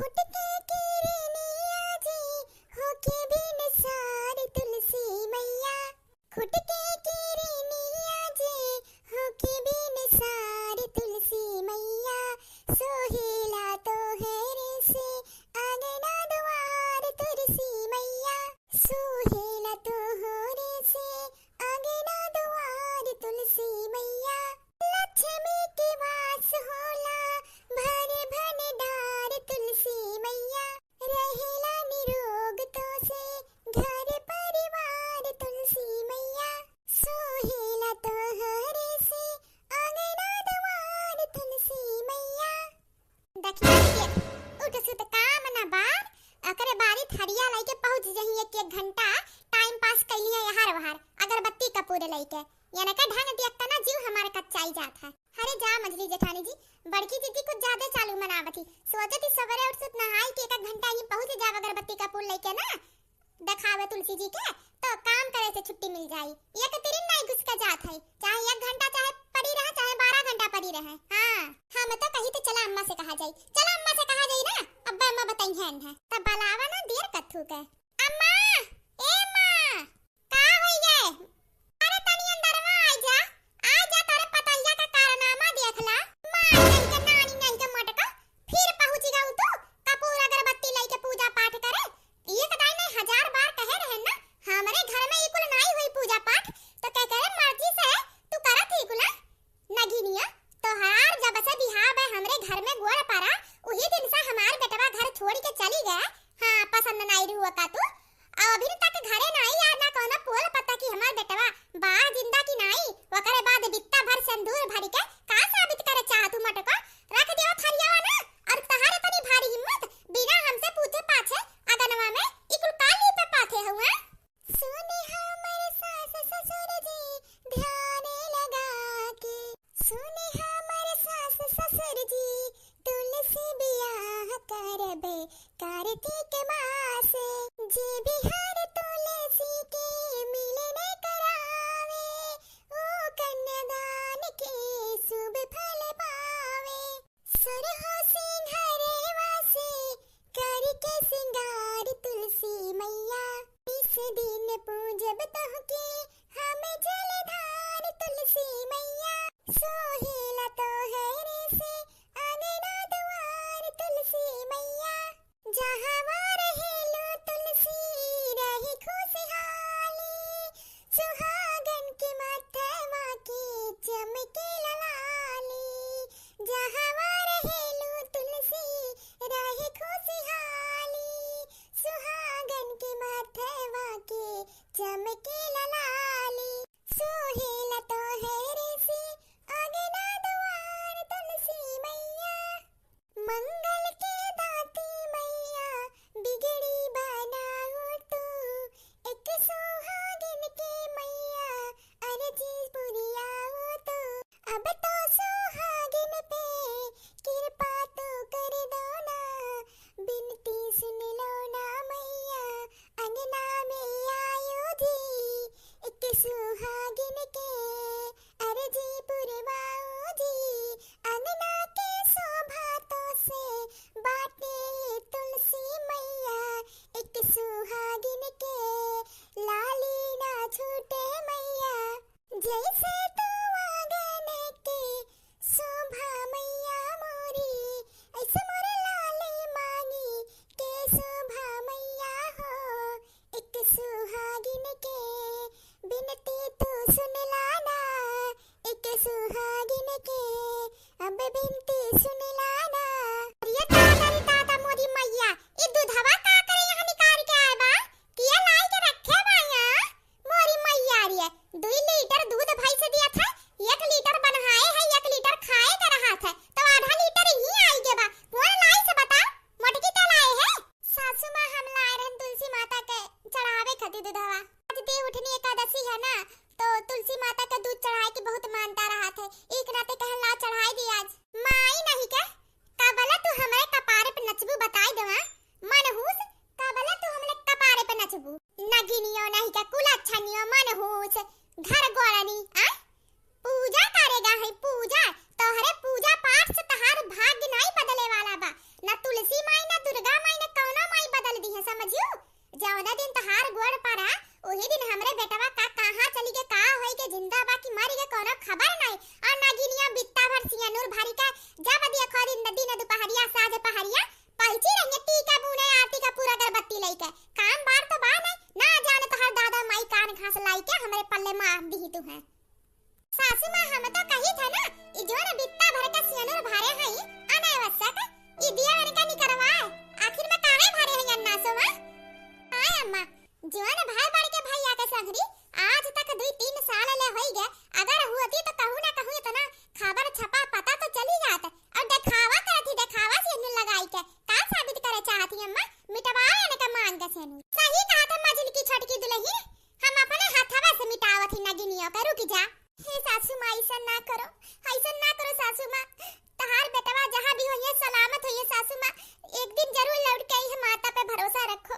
खुटके किरनिया जी होके भी निसार तुलसी मैया। खुटके किरनिया जी होके भी निसार तुलसी मैया। सोहेला तो हेरे से आंगना द्वार तुलसी मैया। सोहेला तो होरे से आंगना द्वार तुलसी मैया। लक्ष्मी के वास होला भर भंडार तुलसी मैया। रहेला निरोग तो से घर परिवार तुलसी मैया। सोहेला तो हरे से आंगना द्वार तुलसी मैया। देखिए उठ सुत काम ना बार अकरे बारी थरिया लेके पहुंच जही एक घंटा टाइम पास कइलिए यहार वहार अगरबत्ती कपूर लेके यानी का ढंग दियक्ता ना जीव हमारे कच्चाई जात है। अरे जा मजली जेठानी जी बड़की दीदी कुछ ज्यादा चालू मनावती सोचती सवेरे उठ सुत नहाई के एक घंटा ही पहुंच जाव अगरबत्ती कपूर लेके ना दिखावे तुलसी जी के तो काम करे से छुट्टी मिल जाई। ये के तिरिन नहीं घुस के जात है चाहे 1 घंटा चाहे पड़ी रहे चाहे 12 घंटा पड़ी रहे। हां हम तो कही तो चला अम्मा से कहा जाई चला अम्मा से कहा जाई ना अब्बा अम्मा बताई है तब बलावा ना देर कथू के अम्मा ए मां का होई गे अरे तनी अंदरवा आ जा तोरे पतैया का कारनामा देखला मां नहीं के नानी नहीं के मटका फिर पहुंची गाऊ तू कपूर अगरबत्ती लेके पूजा पाठ करे। ये कदाई नहीं 1000 बार कहे रहे ना हमरे घर में इकुल नहीं हुई पूजा पाठ तो कह करे मर्जी से तू करत ही कुला नगिनिया तो हार जब से बिहाव है हमरे घर में गोड़ पारा उही दिन से हमार बेटवा घर छोड़ के चली गया। हां पसंद नहीं हुआ का तू अभी तक घरे नहीं यार ना कोनो पोल पता कि हमार बेटवा बा जिंदा की नहीं ओकरे बाद बित्ता भर सिंदूर भरी के का साबित करे चाह तू मटका रख दियो थरियावा ना और तहारे तनी भारी हिम्मत बिना हमसे पूछे पाछे अगनवा में इकुल काली पे पाथे हुआ। सुने हमर सास ससुर जी ध्यान लगा के सुने हमर सास ससुर जी तुलसी बियाह करबे कार्तिक मास जे बिहार तुलसी के मिलने करावे ओ कन्यादान के शुभ फल पावे। सरहो सिंघरवा से करके सिंगार तुलसी मैया। इस दिन पूजब तोहके हम जलधार तुलसी मैया। सोहेला तो हेरे से आंगना द्वार तुलसी मैया। जहाँ रहेलो तुलसी रही खुशहाली सुहागन के माथवा के चमके लाली। जहाँ रहेलो तुलसी रही खुशहाली सुहागन के माथवा के चमके लाली। सोहेला तो हेरे से आंगना द्वार तुलसी मैया। मंगल के दाती मैया बिगड़ी बनाओ तू एक सुहागिन के मैया अर्जी पुरियाओ तू। अब तो सुहागिन पे कृपा तो कर दो ना बिनती सुन लो ना मैया अंगना में आयो जी एक सुहागिन के अर्जी पुरवाओ जी। अंगना के शोभा तो से बाटे तुलसी मैया एक सुहागिन के लाली ना छूटे मैया। जैसे तू आंगन के शोभा मैया मोरी ऐसे मोर लाली मांगी के शोभा मैया हो एक सुहागिन के बिनती तू सुन लाना एक सुहागिन के अब बिनती सुन लाना। ये ताता मोरी मैया ई दूधवा का करे यहाँ निकाल के आए बा किया लाई के रखे बा यहाँ मोरी मैया रे 2 लीटर दूध भाई से जीवन भाई बाड़ के भैया के संगरी आज तक 2-3 साल ले होई गए। अगर हुआती तो कहूं ना कहूं इतना खबर छपा पता तो चली जात। और दिखावा करती दिखावा से न लगाई के का साबित करे चाहती अम्मा मिटवाओ ने का मांग के सेनु। सही कहा था मजली की छटकी दुल्ही हम अपने हाथवा से मिटावत ही नगिनियो करू की जा। हे सासू मां ऐसा ना करो सासू मां। तहार बेटवा जहां भी होइए सलामत होइए सासू मां। एक दिन जरूर लौट के आई है। माता पे भरोसा रखो।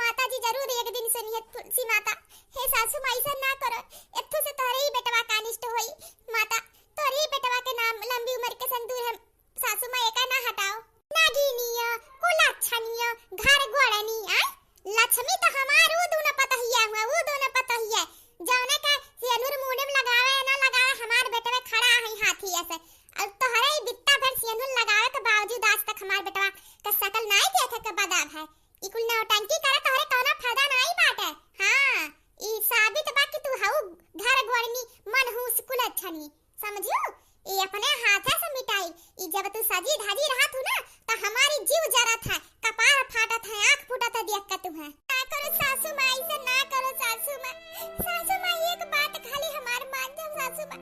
माता जी जरूर एक दिन सुनिए तुलसी माता। हे सासू मां ऐसा ना करो। एथु से तोरे ही बेटवा का अनिष्ट होई। माता तोरे ही बेटवा के नाम लंबी उम्र के संदूर है सासू मां एका ना हटाओ। नागिनिया कुलच्छनिया घर गोड़नी आ लक्ष्मी तो हमार वो दोनों पता ही है वो दोनों पता ही है। जौने का सियनुर मुंडे में लगावे ना लगावे हमार बेटवा खड़ा है हाथी ऐसे। और तोहरे ही बित्ता भर सियनुर लगावे के बावजूद आज तक हमार बेटवा का शकल नहीं देखे के बदाब है। इकुल नौटंकी करे तोहरे कोनो फायदा नहीं बाटे। हां ई साबित बा कि तू हऊ घर गोड़नी मनहूस कुलच्छनी समझियो। ये अपने हाथे से मिटाई। ई जब तू सजी धाजी रहत हु ना तो हमारी जीव जरत है कपार फाटत है आंख फूटत है देख के तुम्हें। ना करो सासू मां ऐसा ना करो सासू मां। सासू मां एक बात खाली हमार मान जाओ सासू मां।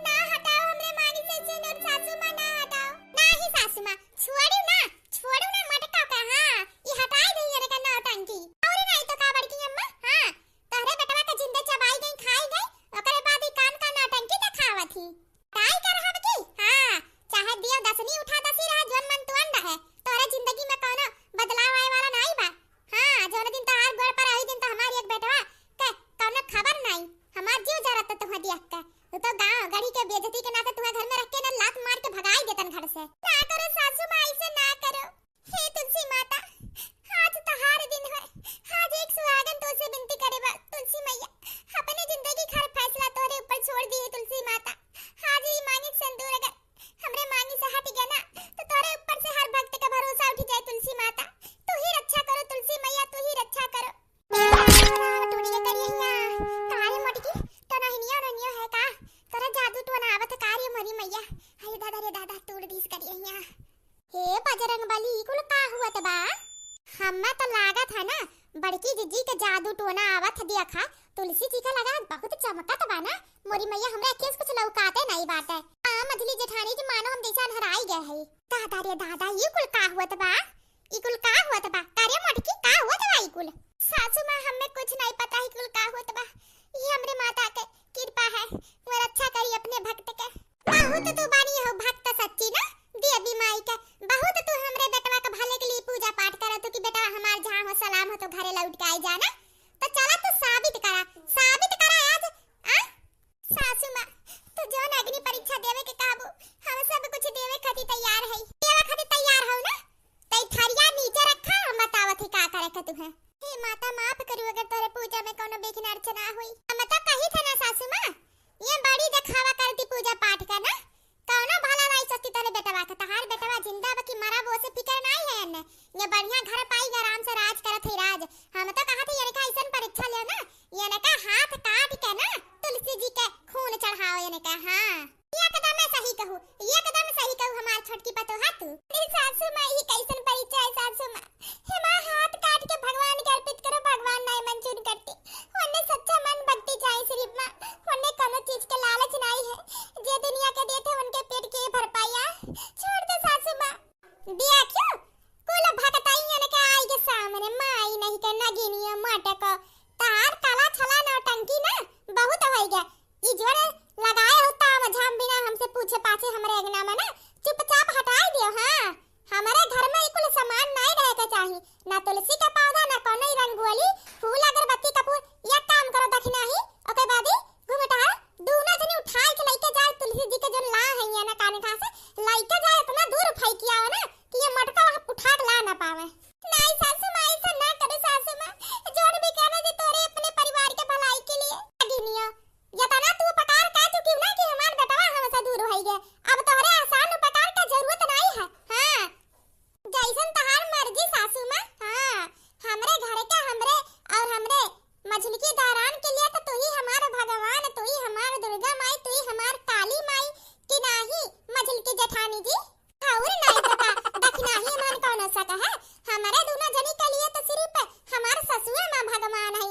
ना हटाओ हमरे मांगी से सिंदूर सासू मां ना हटाओ। नहीं सासू मां छोड़ू ना मटका का। हां ये हटाई दई रे का नौटंकी। और नहीं तो का बड़की अम्मा। हां तोहरे बेटवा का जिंदा चबाई गई खाई गई ओकरे बाद ई कान का नौटंकी दिखावत ही काय कर हम की। हां चाहे दियो दसनी उठा दसी रहा जोन मन तुअन रहे तोरे जिंदगी में कोनो बदलाव आए वाला नहीं बा। हां जोन दिन तहार गोड़ पर आई दिन तो हमार एक बेटवा के कोनो खबर नहीं हमार जीव जरत तो देख के तू तो गांव गड़ी के बेइज्जती के नाते तुम्हें घर में रख के ना लात मार के भगाई देतन घर से। ना करो सासू मां ऐसे ना करो। हे तुलसी माता आज तहार दिन है। आज एक सुहागन तो से विनती करे बा तुलसी मैया अपने जिंदगी का फैसला तोरे ऊपर छोड़ दी है तुलसी माता। आज ही मांगे संदूर अगर हमरे मांगी से हट गया ना तो तोरे ऊपर से हर भक्त का भरोसा उठ जाए तुलसी माता। तू ही रक्षा करो तुलसी मैया तू ही रक्षा करो। टूटिए करिए तारे मटकी तो नहीं है का तोरा जादू तो ना आवत कार्य मरी मैया। हाय दादा रे दादा तोड़ दिस करिए। हे बजरंग बली कुल का हुआ त बा। हम्मा तो लागत है ना बड़की जीजी के जादू टोना आवत देखा तुलसी जी का लगा बहुत चमकत बा ना। मोरी मैया हमरा केस कुछ लौकाते नहीं बाटे। मधली जेठानी जी मानो हम देशान हराई गए है। दादा रे दादा ये कुल का हुआ त बा। ई कुल का हुआ त बा कार्य मटकी का हुआ त बा ई कुल। सासू मां हमें कुछ नहीं पता है कुल का हुआ त बा। ये हमरे माता के कृपा है वो रक्षा करी अपने भक्त के। बहुत तू बानी हो भक्त सच्ची ना देवी माई के। बहुत तू हमरे बेटवा के भले के लिए पूजा पाठ करा तो कि बेटा हमार जहां हो सलाम हो तो घरे लौट के आई जाना। तो चला तू साबित करा आज आ सासू मां तू जो अग्नि परीक्षा देवे के काबू हम सब कुछ देवे खातिर तैयार है। देवे खातिर तैयार हो ना तई थरिया नीचे रखा हम बतावत ही का करे के तू है। हे माता माफ करू अगर तोरे पूजा में कोनो बेखिन अर्चना हुई। हम तो कही थे ना सासू मां ये बड़ी दिखावा करती पूजा पाठ का ना कोनो भला नहीं सकती तोरे बेटवा के। तहार बेटवा जिंदा बा कि मरा वो से फिकर नहीं है ने ये बढ़िया घर पाई आराम से राज करत है राज। हम तो कहा थे ये का ऐसन परीक्षा ले ना ये ने का हाथ काट के ना तुलसी जी के खून चढ़ाओ ये ने का। हां एकदम सही कहू हमार छोटकी पतो हाथ सासू मां ही कैसन परीक्षा है सासू मां। हे मां हाथ काट के भगवान के अर्पित करो भगवान नहीं मंजूर करते। उन्हें सच्चा मन भक्ति चाहिए सिर्फ मां। उन्हें कोनो चीज के लालच नहीं है जे दुनिया के देते उनके पेट के भर पाया। छोड़ दे सासू मां दिया क्यों कुल भगताई ने के आई के सामने माई नहीं के नगिनिया मटक तार काला छला नौटंकी ना बहुत हो गया। ई जोरे लगाए होता मझाम बिना हमसे पूछे पाछे हमरे अगना में ना चुपचाप हटा दियो। हां हमारे घर में कुल सामान नहीं रहे के चाहिए ना तुलसी का पौधा ना कोनो रंगोली फूल अगरबत्ती कपूर। ये काम करो दखना ही ओके बाद घुमटा दूना जने उठा के लेके जाए तुलसी जी के जो ला है या ना काने खा से लेके जाए इतना दूर फेंक आओ ना कि ये मटका उठा के ला ना पावे। नहीं सासू मां ऐसा ना करे सासू मां जोड़ भी करे दे तोरे अपने परिवार के भलाई के लिए। अगिनिया या तना तू पकार कह चुकी ना कि हमार बेटवा हमसे दूर हो गया। अब तोरे आसान उपकार का जरूरत नहीं है। हां जैसन तहार मर्जी सासू मां। हां हमरे घर के हमरे और हमरे मछली के दारान के लिए तो तू ही हमारा भगवान तू ही हमार दुर्गा माई तू ही हमार काली माई कि नहीं मछली की जेठानी जी। और नहीं पता दखना ही मन कौन सा है हमारे दोनों जनी के लिए तो सिर्फ हमार ससुर मां भगवान है।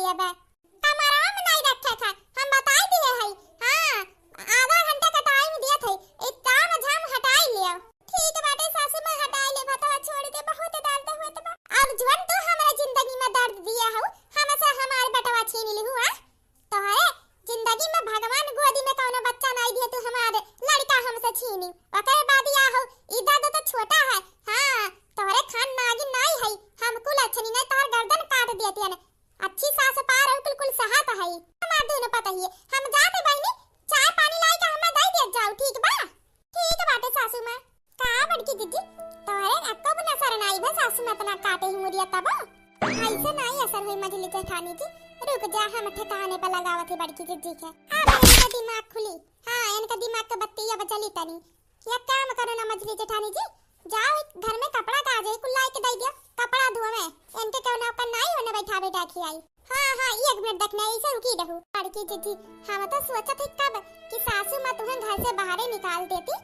लिए बे कमरा में नहीं रखे थे हम बताई दिए है। हां आधा घंटा का टाइम दिया थे एक काम झाम हटाई लियो। ठीक बाटे सासू मां हटाई ले बतावा छोड़ दे बहुत दर्द होत बा। अब जवन तू हमरा जिंदगी में दर्द दिया हो हमसे हमार बेटवा छीन ली हुआ तोहरे जिंदगी में भगवान गोदी में कौनो बच्चा नहीं दिए तू हमारे लड़का हमसे छीनी ओकर बाद या हो इधर तो छोटा है। हां तोहरे खान नागिन नहीं है हमको लछनी नहीं तोहर गर्दन काट देती है अच्छी सास पार और कुल सहात है हमार दोनों पता ही हम जाते बहनी चाय पानी लाई के हमें दे दे जाओ ठीक बा। ठीक बाटे सासू मां का बड़की दीदी तोहरे अक्को बना सर नहीं बस सासू मां तना काटे ही मुरिया तब ऐसे नहीं असर हुई मजली जेठानी की रुक जा हम ठिकाने पर लगावत है बड़की दीदी के। अब इनका दिमाग खुली। हां इनका दिमाग का बत्ती या बचली तनी ये काम करो ना मजली जेठानी जी जाओ घर में कपड़ा का जाए कुल्लाई के दे दिया कपड़ा धोए में इनके कहना पर नहीं होने बैठा बेटा खियाई। हां 1 मिनट देखना ऐसे रुकी रहू बड़की दीदी हम तो सोचत थे कब कि सासू मां तुम्हें घर से बाहर निकाल देती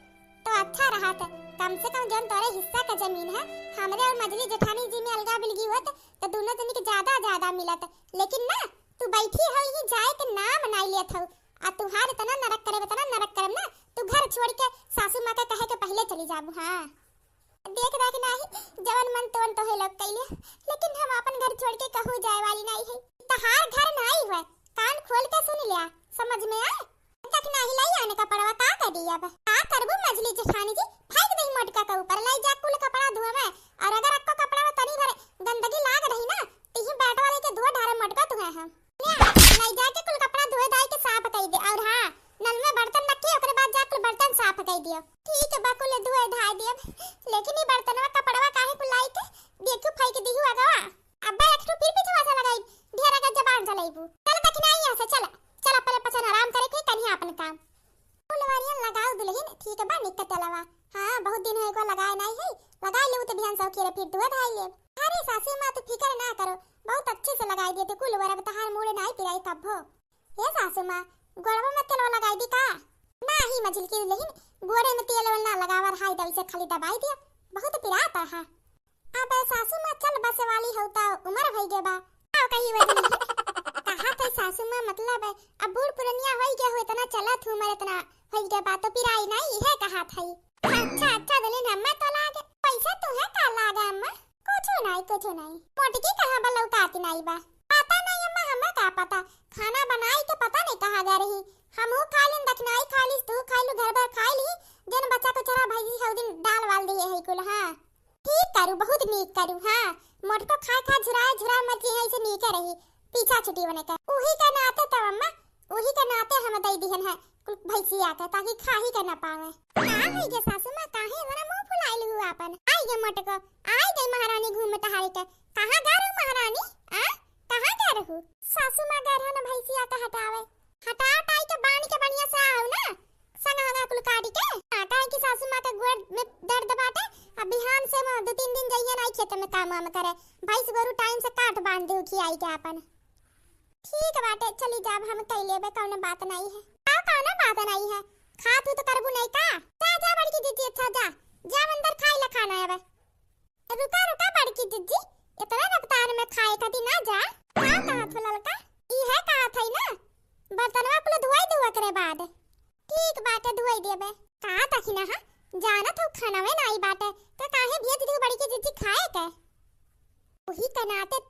तो अच्छा रहा था कम से कम जन तोरे हिस्सा का जमीन है हमरे और मजली जेठानी जी में अलगा बिलगी होत तो दोनों जनी के ज्यादा मिलत लेकिन ना तू बैठी हो ही जाए के नाम नहीं लेत हो आ तुहार इतना नरक करे ना तू घर छोड़ के सासू मां के कहे के पहले चली जाबू। हां देख रख नहीं जवन मन तोन तो है लोग कइले लेकिन हम अपन घर छोड़ के कहू जाए वाली नहीं है तहार घर नहीं हुआ कान खोल के सुन लिया समझ में आए तक नहीं लाई आने का पड़वा का कर दिया बे का करबू मजली जेठानी जी फेंक दही मटका के ऊपर लाई जा कुल कपड़ा धोए में और अगर आपको कपड़ा में तनी भर गंदगी लाग रही ना तीही बैठ वाले के धो ढारे मटका धोए हम लाई जा के कुल कपड़ा धोए दाई के साफ कर दे और हां नल में बर्तन रखी ओकरे बाद जा कुल बर्तन साफ कर दियो। ठीक है बा कुल धोए धाय दियो लेकिन ई बर्तनवा कपड़वा काहे कुलाई के देखू फेंक दिहु अगवा अब्बा एक तो फिर पीछे वाला लगाई ढेरा का जबान चलाईबू चल देखना यहां से चल चल पहले पछन आराम करे के तनी अपन काम फुलवारियां लगाओ दुल्हन ठीक है बा निकत तलवा। हां बहुत दिन हो को लगाए नहीं है लगा ले तो बिहान सब के फिर दुआ धाई ले। अरे सासू मां तो फिकर ना करो बहुत अच्छे से लगाई देते कुल वरा तहार मुड़े नहीं पिराई तब हो। हे सासू मां गोड़वा में तेल लगाई दी का नहीं मजल की दुल्हन गोड़े में तेल ना लगावर हाई दल से खाली दबाई दिया बहुत पिराता है। अब सासू मां चल बस वाली होता उम्र भई गे बा आओ कही वजनी कहा तो सासू मां मतलब अब बूढ़ पुरनिया होई के हो इतना चलत हूं मैं इतना होई के बात तो पिराई नहीं है कहा थई। अच्छा दुल्हन हम्मा तो लागे पैसा तू है का लागे अम्मा कुछ नहीं मोटकी कहां बा लौकाती नहीं बा पता नहीं अम्मा हमें का पता खाना बनाई के पता नहीं कहां जा रही हमहू खा लेन दखनाई खा ली तू खा लू घर भर खा ली जन बच्चा को चरा भाई हौ दिन दाल वाल दिए है कुल। हां ठीक करू बहुत नीक करू। हां मोटको खा झुरा मची है से नीके रही पीछा छुटी बने का ओही का नाते तब अम्मा ओही का नाते हम दई दिहन है कुल भैंसिया का ताकि खा ही कर ना पावे। हां है के सासू मां काहे वना मुंह फुलाइल हुआ अपन आई गे मोटको आई गई महारानी घूम टहाई के कहां जा रहू महारानी आ कहां जा रहू सासू मां घर है ना भैंसिया का हटावे हटाई के बांध के बढ़िया से आओ ना संगा कुल काटी के काहे की सासू मां के गोड़ में दर्द बाटे अब बिहान से 2-3 दिन जइए नहीं खेत में काम करे भैंस गोरु टाइम से काट बांध दे खियाई के अपन। ठीक बाटे चली जाब हम कह लेबे कौनो बात नहीं है कौनो बात नहीं है खा तू तो करबू नहीं का जा बड़की दीदी अच्छा जा अंदर खाई ला खाना है रुका बड़की दीदी इतना रफ्तार में खाए कदी ना जा कहा तो ललका ई है कहा थई ना बर्तनवा कुल धोई देवा करे बाद ठीक बाटे धोई देबे का तखी ना जाना तो खाना में नहीं बाटे तो काहे भेज दी बड़की दीदी खाए के वही के नाते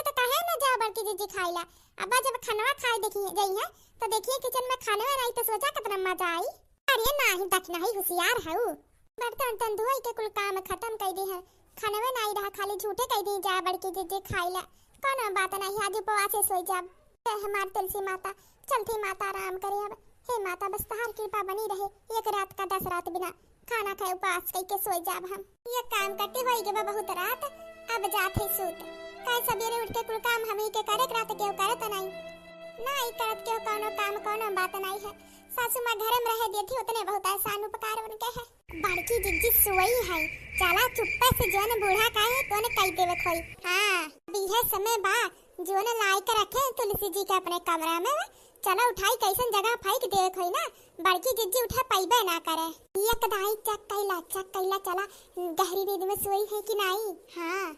तो काहे ना जा बड़की दीदी खाइला अब जब खाना खाए देखी गई है तो देखिए किचन में खाने में नहीं तो सोचा कितना मजा आई। अरे नहीं देखना ही होशियार है बर्तन धोई के कुल काम खत्म कर दी है खाने में नहीं रहा खाली झूठे कह दी जा बड़की दीदी खाइला कोनो बात नहीं आज उपवास से सोई जब हमार तुलसी माता चलती माता आराम करे अब हे माता बस तहार कृपा बनी रहे एक रात का 10 रात बिना खाना खाए उपवास करके सोई जाब हम ये काम करते होई के बहुत रात अब जाते सूत कल सवेरे उठ के कुल काम हमें के करे रात के करत नहीं करत के कोनो काम कोनो बात नहीं है सासू मां घर में रह देती उतने बहुत आसान उपकार उनके है बड़की जिज्जी सोई है चला चुप्पे से जोन बूढ़ा काहे तोने कह देवे खोई। हां अभी है समय बा जोन लाई के रखे तुलसी जी के अपने कमरा में चला उठाई कैसन जगह फेंक दे खोई ना बड़की जिज्जी उठा पाइबे ना करे एक दाई चक कैला चला गहरी नींद में सोई है कि नहीं। हां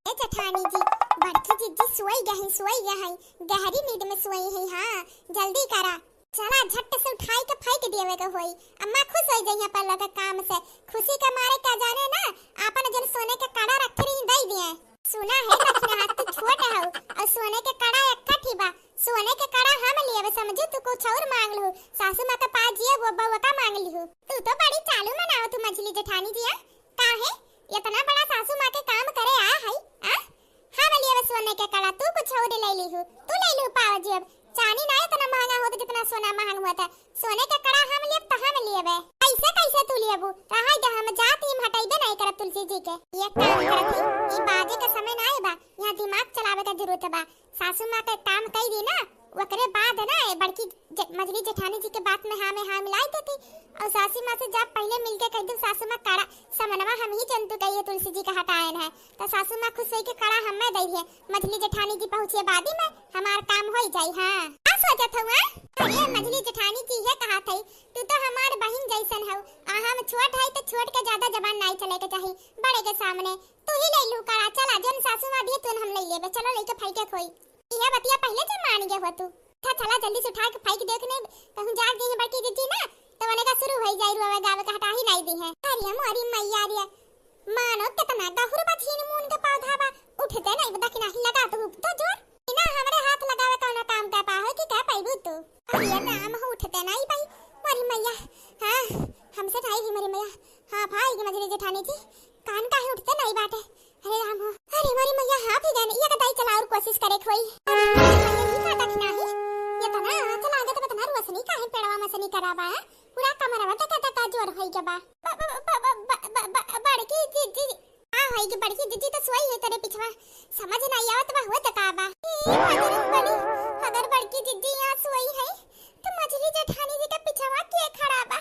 ए जेठानी जी बड़की जिज्जी सोई गई गहरी नींद में सोई है। हाँ जल्दी करा, चला झट से उठाई के फेंक देवे के होई। अम्मा खुश हो जाई अपन लोग के काम से, खुशी के मारे का जाने ना अपन जन सोने के कड़ा रखे रही दई दिए। सुना है दक्षिण हाथ तू छोट है और सोने के कड़ा इकट्ठी बा, सोने के कड़ा हम लिए समझू तू कुछ और मांग लू, सासू मां के पास जिए वो बउआ का मांग ली। तू तो बड़ी चालू मनाओ तू मछली जेठानी जी। काहे इतना बड़ा सासू मां के काम करे आ है? हम लिए सोने के कड़ा तू कुछ और ले ली, तू ले लू पाव जेब। चांदी ना इतना महंगा होता जितना सोना महंगा हुआ था, सोने के कड़ा हम लिए तो हम लिए बे। कैसे तू लिए बू रहा जब हम जात ही हटाइबे नहीं करब तुलसी जी के। ये काम करत ही ई बाजे का समय ना है बा, यहां दिमाग चलावे का जरूरत बा। सासू मां के काम कई दी ना ओकरे बाद ना बड़की मजली जेठानी जी के बात में हां मिलाई देती और सासू मां से जब पहले मिलके कह दूं सासू मां कड़ा समनवा हम ही जंतु कहिए तुलसी जी का हटायन है तो सासू मां खुश होई के कड़ा हमें दई है। मजली जेठानी जी पहुंचे बादी में हमार काम हो जाई। हां का सोचत हुआ? अरे मजली जेठानी जी है कहा थई तू तो हमार बहन जैसन है, हम छोट है तो छोट के ज्यादा जबान नहीं चले के चाहिए, बड़े के सामने तू ही ले लू कड़ा। चला जन सासू मां दिए तू हम ले लेबे, चलो लेके फेंके खोई। यह बतिया पहले से मान गया हो तू। चला जल्दी से उठा के फेंक देखने कहूं जाग गई है बड़की जीजी ना तो वने का शुरू हो जाई रुआ गावे का हटा ही नहीं दी है। अरे मोरी मैया रे मानो कितना गहुर बछीन मून के पौधा बा उठते नहीं बता कि नहीं लगा तो जोर इना हमरे हाथ लगावे कौन काम का पा है कि का पाइबू तू। अरे नाम हो उठते नहीं भाई मोरी मैया। हां हमसे ठाई ही मोरी मैया। हां भाई की मजरी जेठानी जी कान का ही उठते नहीं बाटे। अरे राम हो अरे मोरी मैया हां भी गए ये कदाई चला और कोशिश करे खोई। ये तो ना चला आगे तो बतना रुआ सनी काहे पेड़वा में सनी कराबा पूरा कमरवा तक जोर होई के बा बड़की जीजी आ होई के बड़की जीजी तो सोई है तेरे पिछवा समझ नहीं आवत बा होत का बा। अगर बड़की जीजी यहां सोई है तो मछली जेठानी जी के पिछवा के खड़ा बा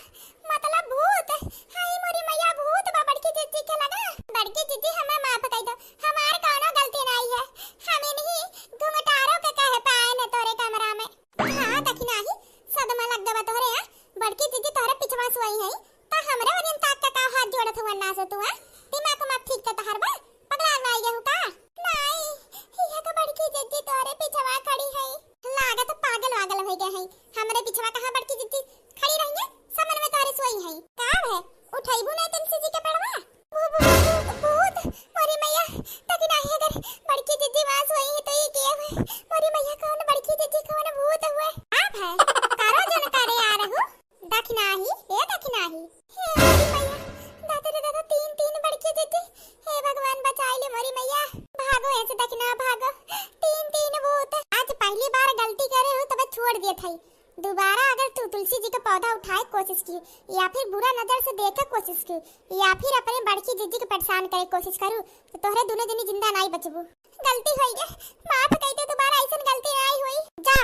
मतलब भूत। हाय मोरी मैया भूत बा बड़की जीजी के लगा। बड़की जीजी हमें माफ कर दो, हमार कोनो गलती नहीं है, हमें नहीं घुमटारो के कहे पाए न तोरे कमरा में। हां दखना ही सदमा लग गवा तोरे। बड़की जीजी तोरे पिछवा सोई है तो हमरे वजन ताक का हाथ जोड़त हुआ ना से तू दिमाग को ठीक का तहर बा पगला नहीं गहु का नहीं। ये तो बड़की जीजी तोरे पिछवा खड़ी है लागत पागल वागल हो गए है। हमरे पिछवा कहां बड़की जीजी खड़ी रही है समन में तोरे सोई है का है उठाइबू नहीं तुलसी जी के पेड़वा भूत मोरी मैया तक नहीं। अगर बड़की जीजी वहां सोई है तो ये क्या है मोरी मैया कौन बड़की जीजी कौन भूत हुआ आप है करो जन करे आ रहू दखना ही ये दखना ही। हे मोरी मैया दादा तीन बड़की जीजी हे भगवान बचा ले मोरी मैया। भागो ऐसे दखना भागो तीन भूत। आज पहली बार गलती करे हो तो मैं छोड़ दिया था, दोबारा अगर तू तुलसी जी का पौधा उठाए कोशिश की या फिर बुरा नजर से देखे कोशिश की या फिर अपने बड़की जीजी को परेशान करे कोशिश करूं तो तोहरे दोनों जनी जिंदा नहीं बचबू। गलती होई गे माफ कह दे, दोबारा ऐसी गलती नहीं हुई। जा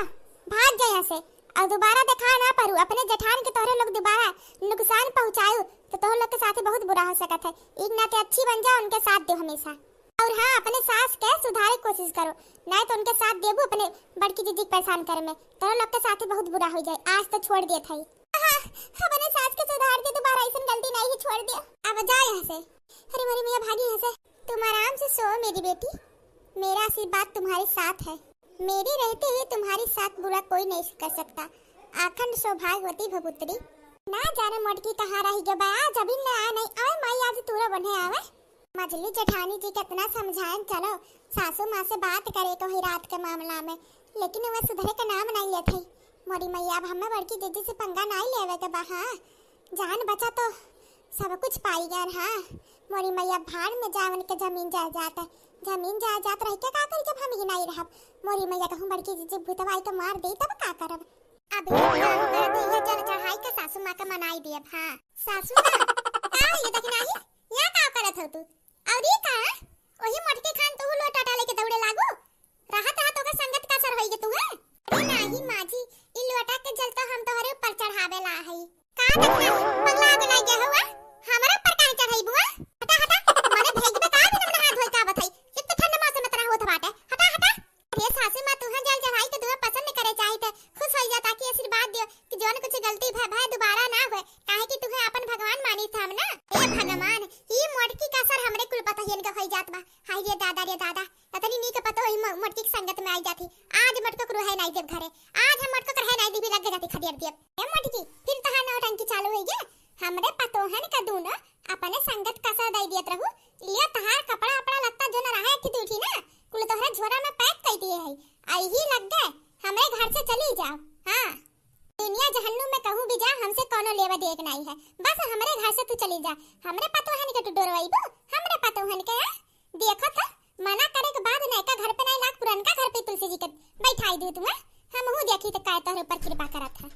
भाग जा यहां से और दोबारा देखा ना परू अपने जेठान के तोहरे लोग दोबारा नुकसान पहुंचायो तो तोहरे लोग के साथ बहुत बुरा हो सकत है। एक नाते अच्छी बन जा उनके साथ दे हमेशा। और हाँ अपने सास के सुधारे कोशिश करो नहीं तो उनके साथ देबू अपने बड़की जीजी परेशान करे में तो लोग के साथ बहुत बुरा हो जाए। आज तो छोड़ दिया था अपने सास के सुधार दे, दोबारा ऐसी गलती नहीं ही छोड़ दिया। अब जा यहाँ से। अरे मेरी मैया भागी यहाँ से। तुम आराम से सो मेरी बेटी, मेरा आशीर्वाद तुम्हारे साथ है, मेरी रहते हुए तुम्हारे साथ बुरा कोई नहीं कर सकता। अखंड सौभाग्यवती भपुत्री। ना जाने मोटकी कहाँ रही जब आज अभी न आ नहीं आए माई आज तूरा बने आवे। मजली जेठानी जी कितना समझाएं चलो सासू माँ से बात करे तो ही रात के मामला में, लेकिन वह सुधरे का नाम नहीं लेते। मोरी मैया अब हमें बड़की जीजी से पंगा नहीं लेवे के बा। हाँ जान बचा तो सब कुछ पाई गया। हाँ मोरी मैया भाड़ में जावन के जमीन जायदाद रह के का करी जब हम ही नहीं रह। मोरी मैया कहूं बड़की जीजी भूतवाई तो मार दे तब का करब। अब ये जन चढ़ाई का सासू माँ का मनाई दिए। हाँ सासू माँ का ये देखना ही यहाँ का करत हो तू और ये का वही मोटके खान तो लो टाटा लेके दौड़े लागो राहत राहत होकर संगत का सर होई गे तू है। अरे नहीं माजी ई लोटा के जल तो हम तोहरे ऊपर चढ़ावे ला है का देखना पगला के लागे हुआ हमरा ऊपर काहे चढ़ाई बुआ। हटा हटा माने भेज बता भी हमरा हाथ धोई का बताई एक तो ठंड मौसम में तरह होत बाटे। हटा हटा अरे सासू मां तुहा जल चढ़ाई तो तुम्हें पसंद करे चाहे तो खुश हो जाता कि आशीर्वाद दियो कि जोन कुछ गलती भाई दोबारा ना होए काहे कि तुम्हें अपन भगवान मानी था ना। हे भगवान ई मोटकी का सर हमरे कुल पता हियन का होई जात बा। हाय रे दादा पता नहीं नी के पता होई मोटकी निक संगत में आई जाती। आज मटको करो है नहीं जब घरे, आज हम मटको कर है नहीं दी भी लग जाती खदियर दिए। ए मटकी फिर तहां नौटंकी चालू होई गे। हमरे पतोहन का दून अपने संगत का सा दई दियत रहू। लिया तहार कपड़ा अपना लगता जो न रहा थी उठी ना कुल तोहरा झोरा में पैक कर दिए है। आई ही लग गए हमरे घर से चली जाओ। हां दुनिया जहन्नुम में कहूं भी जा हमसे कोनो लेवा देख नहीं है। बस हमरे घर से तू चली जा। हमरे पतोहन के तू डोरवाईबो, हमरे पतोहन के देखो तो मना करे के बाद नयका घर पे नहीं लाग पुरनका घर पे तुलसी जी के बैठाई दे तुम्हें। हम हूं देखी तो काय तोहरे ऊपर कृपा करत है।